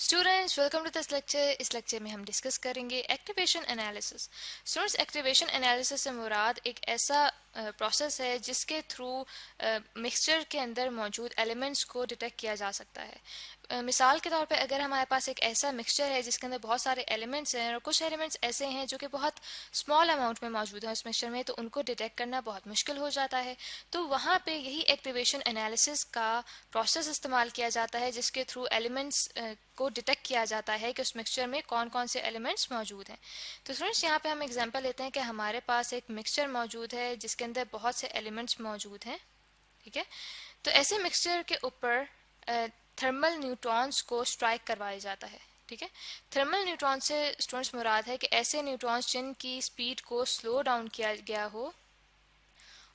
Students welcome to this lecture. इस lecture में हम डिस्कस करेंगे activation analysis. Students, activation analysis से मुराद एक ऐसा प्रोसेस है जिसके थ्रू मिक्सचर के अंदर मौजूद एलिमेंट्स को डिटेक्ट किया जा सकता है। मिसाल के तौर पे अगर हमारे पास एक ऐसा मिक्सचर है जिसके अंदर बहुत सारे एलिमेंट्स हैं और कुछ एलिमेंट्स ऐसे हैं जो कि बहुत स्मॉल अमाउंट में मौजूद हैं उस मिक्सचर में, तो उनको डिटेक्ट करना बहुत मुश्किल हो जाता है। तो वहाँ पे यही एक्टिवेशन एनालिसिस का प्रोसेस इस्तेमाल किया जाता है जिसके थ्रू एलिमेंट्स को डिटेक्ट किया जाता है कि उस मिक्सचर में कौन कौन से एलिमेंट्स मौजूद हैं। तो स्टूडेंट्स, यहाँ पे हम एग्जांपल लेते हैं कि हमारे पास एक मिक्सचर मौजूद है जिसके अंदर बहुत से एलिमेंट्स मौजूद हैं। ठीक है, तो ऐसे मिक्सचर के ऊपर थर्मल न्यूट्रॉन्स को स्ट्राइक करवाया जाता है। ठीक है, थर्मल न्यूट्रॉन से स्टूडेंट्स मुराद है कि ऐसे न्यूट्रॉन्स जिनकी स्पीड को स्लो डाउन किया गया हो,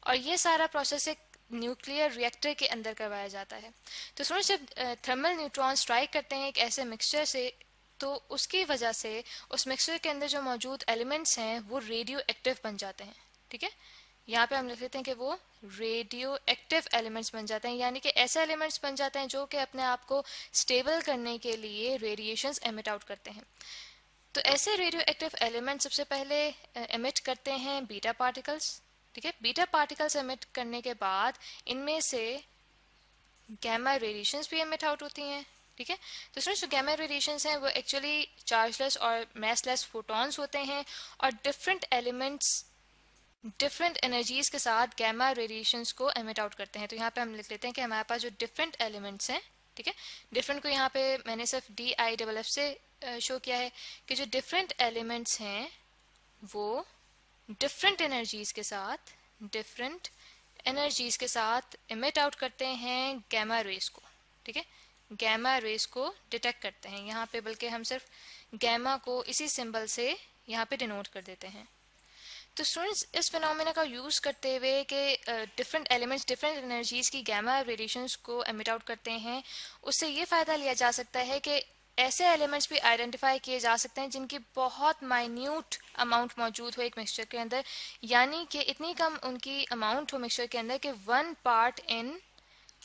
और ये सारा प्रोसेस एक न्यूक्लियर रिएक्टर के अंदर करवाया जाता है। तो स्टूडेंट्स, जब थर्मल न्यूट्रॉन स्ट्राइक करते हैं एक ऐसे मिक्सचर से, तो उसकी वजह से उस मिक्सचर के अंदर जो मौजूद एलिमेंट्स हैं वो रेडियो एक्टिव बन जाते हैं। ठीक है, यहाँ पे हम लिख लेते हैं कि वो रेडियो एक्टिव एलिमेंट्स बन जाते हैं, यानी कि ऐसे एलिमेंट्स बन जाते हैं जो कि अपने आप को स्टेबल करने के लिए रेडिएशंस एमिट आउट करते हैं। तो ऐसे रेडियो एक्टिव एलिमेंट सबसे पहले एमिट करते हैं बीटा पार्टिकल्स। ठीक है, बीटा पार्टिकल्स एमिट करने के बाद इनमें से गैमा रेडिएशंस भी एमिट आउट होती हैं। ठीक है, तो स्टूडेंट्स, जो गैमा रेडिएशंस हैं वो एक्चुअली चार्जलेस और मैसलेस फोटॉन्स होते हैं, और डिफरेंट एलिमेंट्स डिफरेंट एनर्जीज के साथ गैमा रेडिएशंस को एमिट आउट करते हैं। तो यहाँ पे हम लिख लेते हैं कि हमारे पास जो डिफरेंट एलिमेंट्स हैं, ठीक है, डिफरेंट को यहाँ पे मैंने सिर्फ DIFF से शो किया है कि जो डिफरेंट एलिमेंट्स हैं वो डिफरेंट एनर्जीज के साथ एमिट आउट करते हैं गैमा रेस को। ठीक है, गैमा रेस को डिटेक्ट करते हैं। यहाँ पे बल्कि हम सिर्फ गैमा को इसी सिंबल से यहाँ पे डिनोट कर देते हैं। तो स्टूडेंट्स, इस फिनोमेना का यूज़ करते हुए कि डिफरेंट एलिमेंट्स डिफरेंट एनर्जीज की गैमा रेडिएशंस को एमिट आउट करते हैं, उससे ये फ़ायदा लिया जा सकता है कि ऐसे एलिमेंट्स भी आइडेंटिफाई किए जा सकते हैं जिनकी बहुत माइन्यूट अमाउंट मौजूद हो एक मिक्सचर के अंदर, यानी कि इतनी कम उनकी अमाउंट हो मिक्सचर के अंदर कि 1 पार्ट इन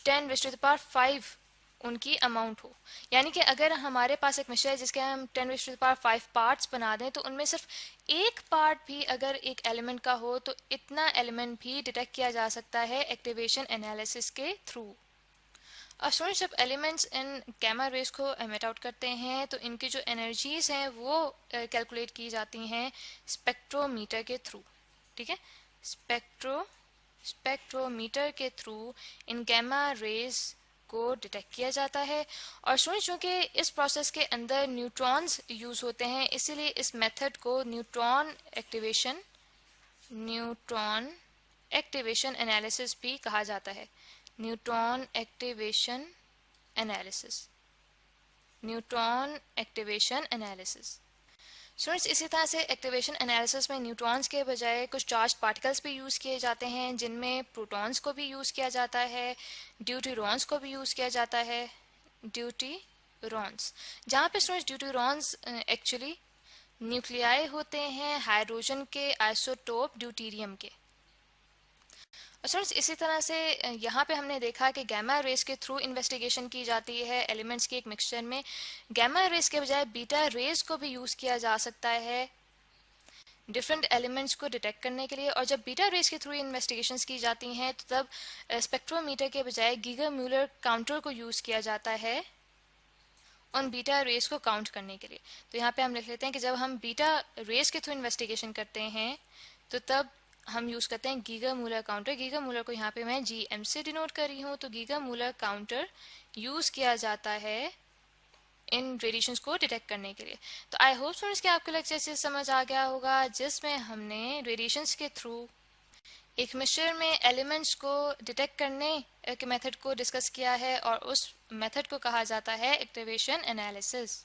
10⁵ उनकी अमाउंट हो। यानी कि अगर हमारे पास एक मिक्सचर है जिसके हम 10⁵ पार्ट्स बना दें, तो उनमें सिर्फ एक पार्ट भी अगर एक एलिमेंट का हो तो इतना एलिमेंट भी डिटेक्ट किया जा सकता है एक्टिवेशन एनालिसिस के थ्रू। और स्टूडेंट्स, जब एलिमेंट्स इन गैमा रेस को एमिट आउट करते हैं तो इनकी जो एनर्जीज हैं वो कैलकुलेट की जाती हैं स्पेक्ट्रोमीटर के थ्रू। ठीक है, स्पेक्ट्रोमीटर के थ्रू इन गैमा रेस को डिटेक्ट किया जाता है। और स्टूडेंट्स, चूंकि इस प्रोसेस के अंदर न्यूट्रॉन्स यूज होते हैं, इसीलिए इस मेथड को न्यूट्रॉन एक्टिवेशन एनालिसिस भी कहा जाता है। Neutron activation analysis. स्टूडेंट्स, इसी तरह से एक्टिवेशन एनालिसिस में न्यूट्रॉन्स के बजाय कुछ चार्ज पार्टिकल्स भी यूज़ किए जाते हैं, जिनमें प्रोटॉन्स को भी यूज़ किया जाता है, ड्यूटेरॉन्स को भी यूज़ किया जाता है। ड्यूटेरॉन्स, जहाँ पे स्टूडेंट्स ड्यूटेरॉन्स एक्चुअली न्यूक्लियाई होते हैं हाइड्रोजन के आइसोटोप ड्यूटीरियम के। स्टूडेंट्स, इसी तरह से यहाँ पे हमने देखा कि गैमा रेस के थ्रू इन्वेस्टिगेशन की जाती है एलिमेंट्स के एक मिक्सचर में। गैमा रेस के बजाय बीटा रेस को भी यूज़ किया जा सकता है डिफरेंट एलिमेंट्स को डिटेक्ट करने के लिए। और जब बीटा रेस के थ्रू इन्वेस्टिगेशंस की जाती हैं तो तब स्पेक्ट्रोमीटर के बजाय गीगर म्यूलर काउंटर को यूज़ किया जाता है उन बीटा रेस को काउंट करने के लिए। तो यहाँ पे हम लिख लेते हैं कि जब हम बीटा रेस के थ्रू इन्वेस्टिगेशन करते हैं तो तब हम यूज़ करते हैं Geiger Muller counter. Geiger Muller को यहाँ पे मैं GM से डिनोट कर रही हूँ। तो गीगर मूलर काउंटर यूज़ किया जाता है इन रेडिएशंस को डिटेक्ट करने के लिए। तो आई होप स्टूडेंट्स कि आपको लेक्चर से समझ आ गया होगा, जिसमें हमने रेडिएशंस के थ्रू एक मिक्सचर में एलिमेंट्स को डिटेक्ट करने के मेथड को डिस्कस किया है, और उस मेथड को कहा जाता है एक्टिवेशन एनालिसिस।